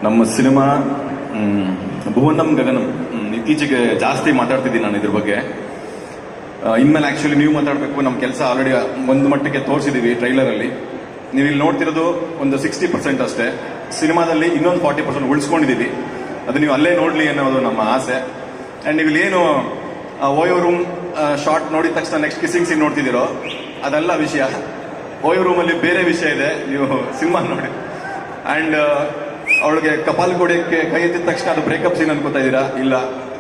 ನಮ್ಮ ಸಿನಿಮಾ ಭುವನಂ ಗಗನಂ ಇತ್ತೀಚೆಗೆ ಜಾಸ್ತಿ ಮಾತಾಡ್ತಿದ್ದೀನಿ ನಾನು ಇದ್ರ ಬಗ್ಗೆ. ಇನ್ಮೇಲೆ ಆಕ್ಚುಲಿ ನೀವು ಮಾತಾಡಬೇಕು. ನಮ್ಮ ಕೆಲಸ ಆಲ್ರೆಡಿ ಒಂದು ಮಟ್ಟಿಗೆ ತೋರಿಸಿದೀವಿ ಟ್ರೈಲರಲ್ಲಿ. ನೀವು ಇಲ್ಲಿ ನೋಡ್ತಿರೋದು ಒಂದು 60% ಅಷ್ಟೇ. ಸಿನಿಮಾದಲ್ಲಿ ಇನ್ನೊಂದು 40% ಉಳಿಸ್ಕೊಂಡಿದ್ದೀವಿ. ಅದು ನೀವು ಅಲ್ಲೇ ನೋಡ್ಲಿ ಅನ್ನೋದು ನಮ್ಮ ಆಸೆ. ಅಂಡ್ ನೀವು ಇಲ್ಲೇನು ಓಯೋ ರೂಮ್ ಶಾರ್ಟ್ ನೋಡಿದ ತಕ್ಷಣ ನೆಕ್ಸ್ಟ್ ಕಿಸ್ಸಿಂಗ್ ಸೀನ್ ನೋಡ್ತಿದ್ದೀರೋ ಅದೆಲ್ಲ ವಿಷಯ. ಓಯೋ ರೂಮಲ್ಲಿ ಬೇರೆ ವಿಷಯ ಇದೆ, ನೀವು ಸಿನಿಮಾ ನೋಡಿ. ಅಂಡ್ ಅವಳಿಗೆ ಕಪಾಲ್ ಕೊಡೋಕ್ಕೆ ಕೈ ಎತ್ತಿದ ತಕ್ಷಣ ಅದು ಬ್ರೇಕಪ್ ಸೀನ್ ಅನ್ಕೋತಾ ಇದ್ದೀರಾ? ಇಲ್ಲ,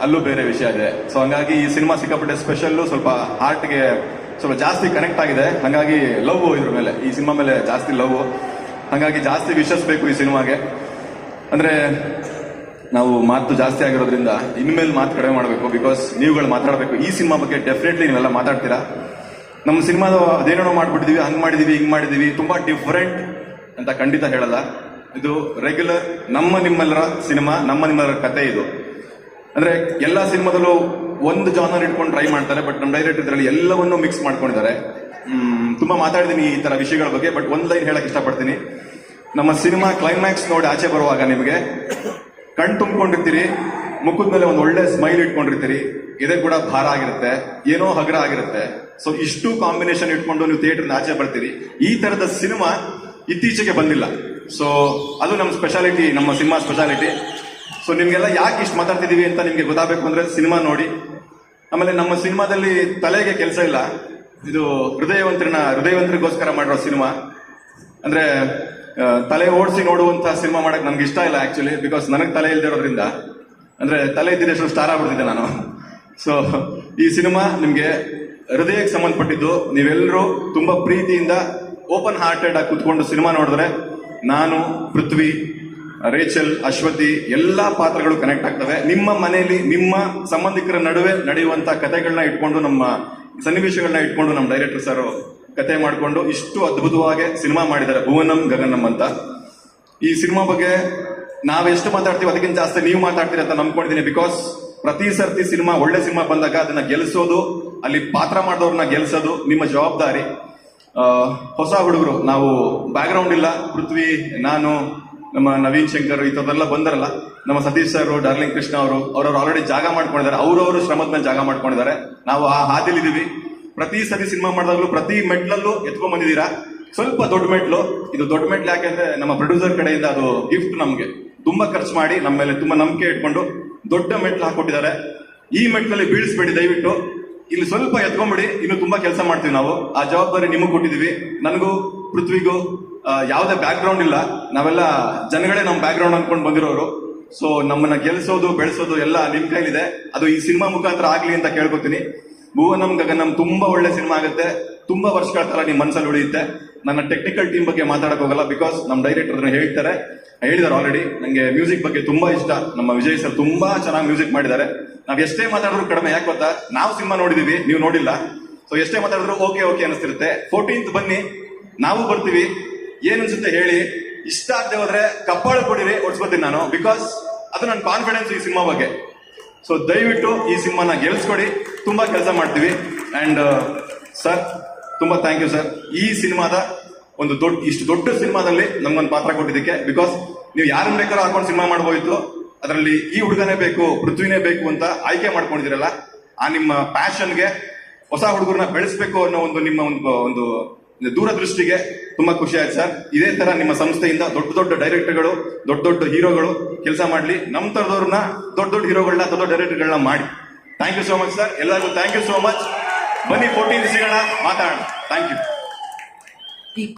ಅಲ್ಲೂ ಬೇರೆ ವಿಷಯ ಇದೆ. ಸೊ ಹಂಗಾಗಿ ಈ ಸಿನಿಮಾ ಸಿಕ್ಕಾಪಟ್ಟೆ ಸ್ಪೆಷಲ್ಲು, ಸ್ವಲ್ಪ ಹಾರ್ಟ್ಗೆ ಸ್ವಲ್ಪ ಜಾಸ್ತಿ ಕನೆಕ್ಟ್ ಆಗಿದೆ. ಹಾಗಾಗಿ ಲವ್ ಇದ್ರ ಮೇಲೆ, ಈ ಸಿನಿಮಾ ಮೇಲೆ ಜಾಸ್ತಿ ಲವ್. ಹಾಗಾಗಿ ಜಾಸ್ತಿ ವಿಶಸ್ ಬೇಕು ಈ ಸಿನಿಮಾಗೆ. ಅಂದ್ರೆ ನಾವು ಮಾತು ಜಾಸ್ತಿ ಆಗಿರೋದ್ರಿಂದ ಇನ್ಮೇಲೆ ಮಾತು ಕಡಿಮೆ ಮಾಡಬೇಕು. ಬಿಕಾಸ್ ನೀವುಗಳು ಮಾತಾಡಬೇಕು ಈ ಸಿನಿಮಾ ಬಗ್ಗೆ. ಡೆಫಿನೆಟ್ಲಿ ನೀವೆಲ್ಲ ಮಾತಾಡ್ತೀರಾ. ನಮ್ಮ ಸಿನಿಮಾದ ಅದೇನೋ ಮಾಡ್ಬಿಟ್ಟಿದೀವಿ, ಹಂಗ್ ಮಾಡಿದೀವಿ, ಹಿಂಗ್ ಮಾಡಿದೀವಿ, ತುಂಬಾ ಡಿಫರೆಂಟ್ ಅಂತ ಖಂಡಿತ ಹೇಳಲ್ಲ. ಇದು ರೆಗ್ಯುಲರ್ ನಮ್ಮ ನಿಮ್ಮೆಲ್ಲರ ಸಿನಿಮಾ, ನಮ್ಮ ನಿಮ್ಮೆಲ್ಲರ ಕತೆ ಇದು. ಅಂದ್ರೆ ಎಲ್ಲಾ ಸಿನಿಮಾದಲ್ಲೂ ಒಂದು ಜಾನರ್ ಇಟ್ಕೊಂಡು ಟ್ರೈ ಮಾಡ್ತಾರೆ, ಬಟ್ ನಮ್ಮ ಡೈರೆಕ್ಟರ್ ಇದರಲ್ಲಿ ಎಲ್ಲವನ್ನೂ ಮಿಕ್ಸ್ ಮಾಡ್ಕೊಂಡಿದ್ದಾರೆ. ತುಂಬಾ ಮಾತಾಡಿದೀನಿ ಈ ತರ ವಿಷಯಗಳ ಬಗ್ಗೆ, ಬಟ್ ಒಂದ್ ಲೈನ್ ಹೇಳಕ್ ಇಷ್ಟಪಡ್ತೀನಿ. ನಮ್ಮ ಸಿನಿಮಾ ಕ್ಲೈಮ್ಯಾಕ್ಸ್ ನೋಡಿ ಆಚೆ ಬರುವಾಗ ನಿಮಗೆ ಕಣ್ ತುಂಬಿಕೊಂಡಿರ್ತೀರಿ, ಮುಖದ ಮೇಲೆ ಒಂದು ಒಳ್ಳೆ ಸ್ಮೈಲ್ ಇಟ್ಕೊಂಡಿರ್ತೀರಿ, ಇದೇ ಕೂಡ ಭಾರ ಆಗಿರುತ್ತೆ, ಏನೋ ಹಗರ ಆಗಿರುತ್ತೆ. ಸೊ ಇಷ್ಟು ಕಾಂಬಿನೇಷನ್ ಇಟ್ಕೊಂಡು ನೀವು ಥಿಯೇಟರ್ ಆಚೆ ಬರ್ತೀರಿ. ಈ ತರದ ಸಿನಿಮಾ ಇತ್ತೀಚೆಗೆ ಬಂದಿಲ್ಲ. ಸೊ ಅದು ನಮ್ಮ ಸ್ಪೆಷಾಲಿಟಿ, ನಮ್ಮ ಸಿನಿಮಾ ಸ್ಪೆಷಾಲಿಟಿ. ಸೊ ನಿಮ್ಗೆಲ್ಲ ಯಾಕೆ ಇಷ್ಟು ಮಾತಾಡ್ತಿದೀವಿ ಅಂತ ನಿಮ್ಗೆ ಗೊತ್ತಾಗಬೇಕು ಅಂದ್ರೆ ಸಿನಿಮಾ ನೋಡಿ. ಆಮೇಲೆ ನಮ್ಮ ಸಿನಿಮಾದಲ್ಲಿ ತಲೆಗೆ ಕೆಲಸ ಇಲ್ಲ. ಇದು ಹೃದಯವಂತರಿಗೋಸ್ಕರ ಮಾಡಿರೋ ಸಿನಿಮಾ. ಅಂದ್ರೆ ತಲೆ ಓಡಿಸಿ ನೋಡುವಂತ ಸಿನಿಮಾ ಮಾಡಕ್ ನನ್ಗೆ ಇಷ್ಟ ಇಲ್ಲ ಆಕ್ಚುಲಿ. ಬಿಕಾಸ್ ನನಗೆ ತಲೆ ಇಲ್ದಿರೋದ್ರಿಂದ, ಅಂದ್ರೆ ತಲೆ ಇದ್ದಿದ್ದಷ್ಟು ಸ್ಟಾರ್ ಆಗ್ಬಿಡ್ತಿದ್ದೆ ನಾನು. ಸೊ ಈ ಸಿನಿಮಾ ನಿಮ್ಗೆ ಹೃದಯಕ್ಕೆ ಸಂಬಂಧಪಟ್ಟಿದ್ದು. ನೀವೆಲ್ಲರೂ ತುಂಬಾ ಪ್ರೀತಿಯಿಂದ ಓಪನ್ ಹಾರ್ಟೆಡ್ ಆಗಿ ಕುತ್ಕೊಂಡು ಸಿನಿಮಾ ನೋಡಿದ್ರೆ ನಾನು, ಪೃಥ್ವಿ, ರೇಚಲ್, ಅಶ್ವತಿ ಎಲ್ಲಾ ಪಾತ್ರಗಳು ಕನೆಕ್ಟ್ ಆಗ್ತವೆ. ನಿಮ್ಮ ಮನೆಯಲ್ಲಿ ನಿಮ್ಮ ಸಂಬಂಧಿಕರ ನಡುವೆ ನಡೆಯುವಂತ ಕಥೆಗಳನ್ನ ಇಟ್ಕೊಂಡು, ನಮ್ಮ ಸನ್ನಿವೇಶಗಳನ್ನ ಇಟ್ಕೊಂಡು ನಮ್ಮ ಡೈರೆಕ್ಟರ್ ಸರ್ ಕತೆ ಮಾಡಿಕೊಂಡು ಇಷ್ಟು ಅದ್ಭುತವಾಗಿ ಸಿನಿಮಾ ಮಾಡಿದ್ದಾರೆ, ಭುವನಂ ಗಗನಂ ಅಂತ. ಈ ಸಿನಿಮಾ ಬಗ್ಗೆ ನಾವೆಷ್ಟು ಮಾತಾಡ್ತೀವಿ ಅದಕ್ಕಿಂತ ಜಾಸ್ತಿ ನೀವು ಮಾತಾಡ್ತೀರಿ ಅಂತ ನಂಬ್ಕೊಂಡಿದ್ದೀನಿ. ಬಿಕಾಸ್ ಪ್ರತಿ ಸರ್ತಿ ಸಿನಿಮಾ, ಒಳ್ಳೆ ಸಿನಿಮಾ ಬಂದಾಗ ಅದನ್ನ ಗೆಲ್ಸೋದು, ಅಲ್ಲಿ ಪಾತ್ರ ಮಾಡಿದವ್ರನ್ನ ಗೆಲ್ಸೋದು ನಿಮ್ಮ ಜವಾಬ್ದಾರಿ. ಹೊಸ ಹುಡುಗರು, ನಾವು ಬ್ಯಾಕ್ ಗ್ರೌಂಡ್ ಇಲ್ಲ, ಪೃಥ್ವಿ, ನಾನು, ನಮ್ಮ ನವೀನ್ ಶಂಕರ್ ಈ ಥರದೆಲ್ಲ ಬಂದರಲ್ಲ, ನಮ್ಮ ಸತೀಶ್ ಸರ್, ಡಾರ್ಲಿಂಗ್ ಕೃಷ್ಣ ಅವ್ರವ್ರು ಆಲ್ರೆಡಿ ಜಾಗ ಮಾಡ್ಕೊಂಡಿದ್ದಾರೆ. ಅವ್ರವರು ಶ್ರಮದ ಮೇಲೆ ಜಾಗ ಮಾಡ್ಕೊಂಡಿದ್ದಾರೆ. ನಾವು ಆ ಹಾದಿಲಿದ್ದೀವಿ. ಪ್ರತಿ ಸತಿ ಸಿನಿಮಾ ಮಾಡಿದಾಗಲೂ ಪ್ರತಿ ಮೆಟ್ಲಲ್ಲೂ ಎತ್ಕೊಂಡ್ ಬಂದಿದ್ದೀರಾ. ಸ್ವಲ್ಪ ದೊಡ್ಡ ಮೆಟ್ಲು, ಇದು ದೊಡ್ಡ ಮೆಟ್ಲು ಯಾಕೆಂದ್ರೆ ನಮ್ಮ ಪ್ರೊಡ್ಯೂಸರ್ ಕಡೆಯಿಂದ ಅದು ಗಿಫ್ಟ್. ನಮ್ಗೆ ತುಂಬಾ ಖರ್ಚು ಮಾಡಿ ನಮ್ಮ ಮೇಲೆ ತುಂಬಾ ನಂಬಿಕೆ ಇಟ್ಕೊಂಡು ದೊಡ್ಡ ಮೆಟ್ಲು ಹಾಕೊಟ್ಟಿದ್ದಾರೆ. ಈ ಮೆಟ್ಲಲ್ಲಿ ಬೀಳಿಸ್ಬೇಡಿ ದಯವಿಟ್ಟು, ಇಲ್ಲಿ ಸ್ವಲ್ಪ ಎತ್ಕೊಂಡ್ಬಿಡಿ. ಇನ್ನು ತುಂಬಾ ಕೆಲಸ ಮಾಡ್ತೀವಿ ನಾವು. ಆ ಜವಾಬ್ದಾರಿ ನಿಮಗೆ ಕೊಟ್ಟಿದೀವಿ. ನನಗೂ ಪೃಥ್ವಿಗೂ ಯಾವುದೇ ಬ್ಯಾಕ್ ಗ್ರೌಂಡ್ ಇಲ್ಲ. ನಾವೆಲ್ಲ ಜನಗಳೇ ನಮ್ಮ ಬ್ಯಾಕ್ ಗ್ರೌಂಡ್ ಅನ್ಕೊಂಡು ಬಂದಿರೋರು. ಸೊ ನಮ್ಮನ್ನ ಗೆಲ್ಸೋದು, ಬೆಳೆಸೋದು ಎಲ್ಲ ನಿಮ್ ಕೈಲಿದೆ. ಅದು ಈ ಸಿನಿಮಾ ಮುಖಾಂತರ ಆಗ್ಲಿ ಅಂತ ಕೇಳ್ಕೊತೀನಿ. ಭುವನಂ ಗಗನಂ ತುಂಬಾ ಒಳ್ಳೆ ಸಿನಿಮಾ ಆಗುತ್ತೆ. ತುಂಬಾ ವರ್ಷಗಳ ಕಾಲ ನಿಮ್ ಮನಸ್ಸಲ್ಲಿ ಉಳಿಯುತ್ತೆ. ನನ್ನ ಟೆಕ್ನಿಕಲ್ ಟೀಮ್ ಬಗ್ಗೆ ಮಾತಾಡಕ್ ಹೋಗಲ್ಲ. ಬಿಕಾಸ್ ನಮ್ಮ ಡೈರೆಕ್ಟರ್ ಅದನ್ನ ಹೇಳಿದಾರೆ ಆಲ್ರೆಡಿ. ನಂಗೆ ಮ್ಯೂಸಿಕ್ ಬಗ್ಗೆ ತುಂಬಾ ಇಷ್ಟ. ನಮ್ಮ ವಿಜಯ್ ಸರ್ ತುಂಬಾ ಚೆನ್ನಾಗಿ ಮ್ಯೂಸಿಕ್ ಮಾಡಿದ್ದಾರೆ. ನಾವ್ ಎಷ್ಟೇ ಮಾತಾಡಿದ್ರು ಕಡಿಮೆ. ಯಾಕೆ ಗೊತ್ತಾ? ನಾವು ಸಿನಿಮಾ ನೋಡಿದೀವಿ, ನೀವು ನೋಡಿಲ್ಲ. ಸೊ ಎಷ್ಟೇ ಮಾತಾಡಿದ್ರು ಓಕೆ ಓಕೆ ಅನಿಸ್ತಿರುತ್ತೆ. 14th ಬನ್ನಿ, ನಾವು ಬರ್ತೀವಿ. ಏನ್ ಅನ್ಸುತ್ತೆ ಹೇಳಿ. ಇಷ್ಟ ಆಗದೆ ಹೋದ್ರೆ ಕಪ್ಪಾಳ ಕೊಡಿರಿ, ಓಡಿಸ್ಕೊತೀನಿ ನಾನು. ಬಿಕಾಸ್ ಅದು ನನ್ನ ಕಾನ್ಫಿಡೆನ್ಸ್ ಈ ಸಿನಿಮಾ ಬಗ್ಗೆ. ಸೊ ದಯವಿಟ್ಟು ಈ ಸಿನಿಮಾನ ಗೆಲ್ಸ್ಕೊಡಿ. ತುಂಬಾ ಕೆಲಸ ಮಾಡ್ತೀವಿ. ಅಂಡ್ ಸರ್, ತುಂಬಾ ಥ್ಯಾಂಕ್ ಯು ಸರ್. ಈ ಸಿನಿಮಾದ ಒಂದು ಇಷ್ಟು ದೊಡ್ಡ ಸಿನಿಮಾದಲ್ಲಿ ನಮ್ಗೊಂದು ಪಾತ್ರ ಕೊಟ್ಟಿದ್ದಕ್ಕೆ. ಬಿಕಾಸ್ ನೀವು ಯಾರನ್ನ ಬೇಕಾದ್ರೂ ಹಾಕೊಂಡು ಸಿನಿಮಾ ಮಾಡಬಹುದಿತ್ತು. ಅದರಲ್ಲಿ ಈ ಹುಡುಗನೇ ಬೇಕು, ಪೃಥ್ವಿನೇ ಬೇಕು ಅಂತ ಆಯ್ಕೆ ಮಾಡ್ಕೊಂಡಿದ್ದೀರಲ್ಲ, ಆ ನಿಮ್ಮ ಪ್ಯಾಷನ್ಗೆ, ಹೊಸ ಹುಡುಗರನ್ನ ಬೆಳೆಸಬೇಕು ಅನ್ನೋ ಒಂದು ನಿಮ್ಮ ಒಂದು ದೂರದೃಷ್ಟಿಗೆ ತುಂಬಾ ಖುಷಿ ಆಯ್ತು ಸರ್. ಇದೇ ತರ ನಿಮ್ಮ ಸಂಸ್ಥೆಯಿಂದ ದೊಡ್ಡ ದೊಡ್ಡ ಡೈರೆಕ್ಟರ್ಗಳು, ದೊಡ್ಡ ದೊಡ್ಡ ಹೀರೋಗಳು ಕೆಲಸ ಮಾಡ್ಲಿ. ನಮ್ಮ ತರದವ್ರನ್ನ ದೊಡ್ಡ ದೊಡ್ಡ ಹೀರೋಗಳನ್ನ, ದೊಡ್ಡ ದೊಡ್ಡ ಡೈರೆಕ್ಟರ್ಗಳನ್ನ ಮಾಡಿ. Thank you so much sir. ಎಲ್ಲರಿಗೂ ಥ್ಯಾಂಕ್ ಯು ಸೋ ಮಚ್. ಬನ್ನಿ 14th ಸಿಗೋಣ, ಮಾತಾಡೋಣ. Thank you.